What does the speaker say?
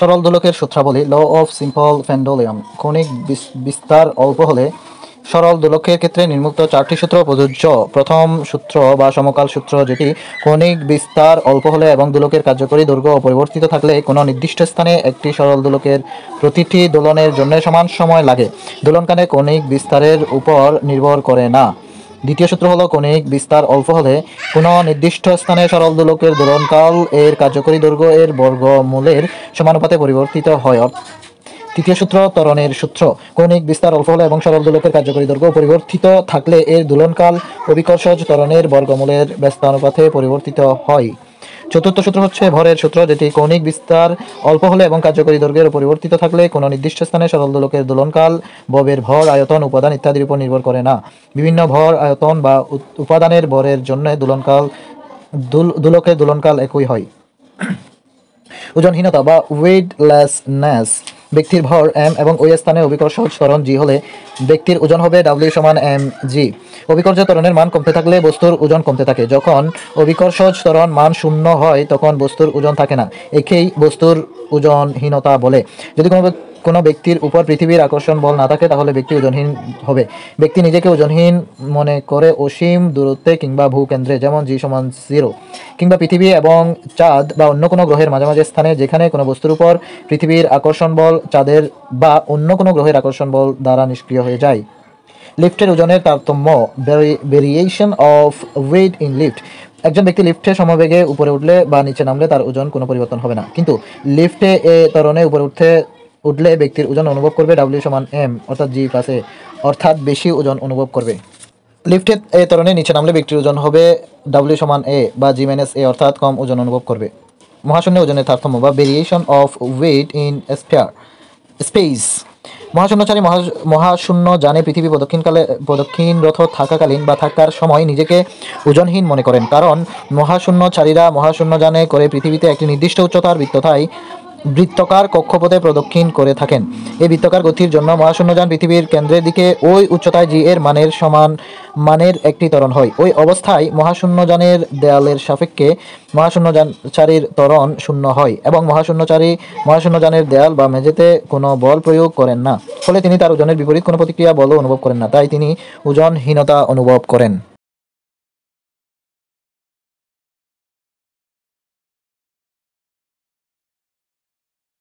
সরল দোলকের সূত্রাবলী law of simple pendulum. কৌণিক বিস্তার অল্প হলে সরল দোলকের ক্ষেত্রে নিম্নোক্ত চারটি সূত্র প্রযোজ্য। প্রথম সূত্র বা সমকাল সূত্র, যেটি কৌণিক বিস্তার অল্প হলে এবং দোলকের কার্যকরী দৈর্ঘ্য অপরিবর্তিত থাকলে কোনো নির্দিষ্ট স্থানে একটি সরল দোলকের প্রতিটি দোলনের জন্য সমান সময় লাগে। দোলনকালে কৌণিক বিস্তারের উপর নির্ভর করে না। দ্বিতীয় সূত্র হলো, কৌণিক বিস্তার অল্প হলে কোনো নির্দিষ্ট স্থানে সরল দোলকের দোলনকাল এর কার্যকরী দৈর্ঘ্য এর বর্গমূলের সমানুপাতে পরিবর্তিত হয়। তৃতীয় সূত্র ত্বরণের সূত্র। কৌণিক বিস্তার অল্প হলে এবং সরল দোলকের কার্যকরী দৈর্ঘ্য পরিবর্তিত থাকলে এর দোলনকাল অভিকর্ষজ ত্বরণের বর্গমূলের ব্যস্তানুপাতে পরিবর্তিত হয়। চতুর্থ সূত্র হচ্ছে ভরের সূত্র, যেটি কৌণিক বিস্তার অল্প হলে এবং কার্যকরী দৈর্ঘ্যের পরিবর্তিত থাকলে কোনো নির্দিষ্ট স্থানে সরল দোলকের দোলনকাল ববের ভর, আয়তন, উপাদান ইত্যাদির উপর নির্ভর করে না। বিভিন্ন ভর, আয়তন বা উপাদানের ভরের জন্য দোলকের দোলনকাল একই হয়। ওজনহীনতা বা ওয়েটলেসনেস। ব্যক্তির ভর m এবং ওই স্থানে অভিকর্ষজ ত্বরণ g হলে ব্যক্তির ওজন হবে w সমান mg। অভিকর্ষজ ত্বরণের মান কমতে থাকলে বস্তুর ওজন কমতে থাকে। যখন অভিকর্ষজ ত্বরণ মান 0 হয় তখন বস্তুর ওজন থাকে না। একেই বস্তুর ওজনহীনতা বলে। যদি কোনো ব্যক্তির উপর পৃথিবীর আকর্ষণ বল না থাকে তাহলে ব্যক্তি ওজনহীন হবে। ব্যক্তি নিজেকে ওজনহীন মনে করে অসীম দূরত্বে কিংবা ভূকেন্দ্রে, যেমন g সমান 0, কিংবা পৃথিবী এবং চাঁদ বা অন্য কোনো গ্রহের মাঝামাঝি স্থানে, যেখানে কোনো বস্তুর উপর পৃথিবীর আকর্ষণ বল চাঁদের বা অন্য কোনো গ্রহের আকর্ষণ বল দ্বারা নিষ্ক্রিয় হয়ে যায়। লিফটের ওজনের তারতম্য, variation of weight in lift. একজন ব্যক্তি লিফটে সমবেগে উপরে উঠলে বা নিচে নামলে তার ওজন কোনো পরিবর্তন হবে না, কিন্তু লিফটে ত্বরণে উপরে উঠলে ব্যক্তির ওজন অনুভব করবে w সমান m অর্থাৎ g + a, অর্থাৎ বেশি ওজন অনুভব করবে। লিফটে ত্বরণে নিচে নামলে ব্যক্তির ওজন হবে w সমান a বা g - a, অর্থাৎ কম ওজন অনুভব করবে। মহাশূন্যে ওজনের তারতম্য বা variation of weight in space. মহাশূন্যচারী মহাশূন্য যানে পৃথিবী প্রদক্ষিণরত থাকাকালীন বা থাকার সময় নিজেকে ওজনহীন মনে করেন, কারণ মহাশূন্যচারীরা মহাশূন্যযানে করে পৃথিবীতে একটি নির্দিষ্ট উচ্চতার বৃত্তাকার কক্ষপথে প্রদক্ষিণ করে থাকেন। এই বৃত্তাকার গতির জন্য মহাশূন্যযান পৃথিবীর কেন্দ্রের দিকে ওই উচ্চতায় g এর মানের একটি ত্বরণ হয়। ওই অবস্থায় মহাশূন্যযানের দেয়ালের সাপেক্ষে মহাশূন্যচারীর ত্বরণ 0 হয় এবং মহাশূন্যযানের দেয়াল বা মেঝেতে কোনো বল প্রয়োগ করেন না। ফলে তিনি তার ওজনের বিপরীত কোনো প্রতিক্রিয়া বলও অনুভব করেন না, তাই তিনি ওজনহীনতা অনুভব করেন।